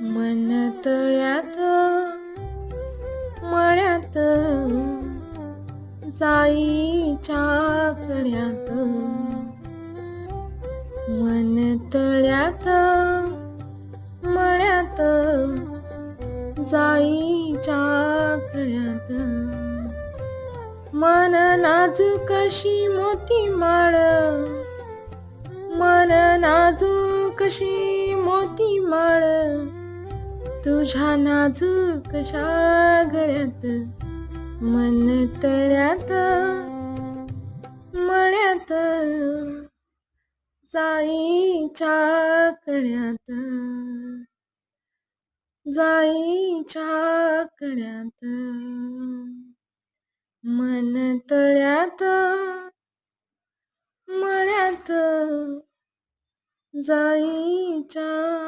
मन तळ्यात मळ्यात जाईच्या कड्यात मन तळ्यात मळ्यात जाईच्या कड्यात मन नाजूकशी मोती माळ मन नाजूकशी मोती माळ तुझ्या नाजूकशा गळ्यात मन तळ्यात मळ्यात जाईच्या कड्यात जाईच्या कड्यात मन तळ्यात मळ्यात जाईच्या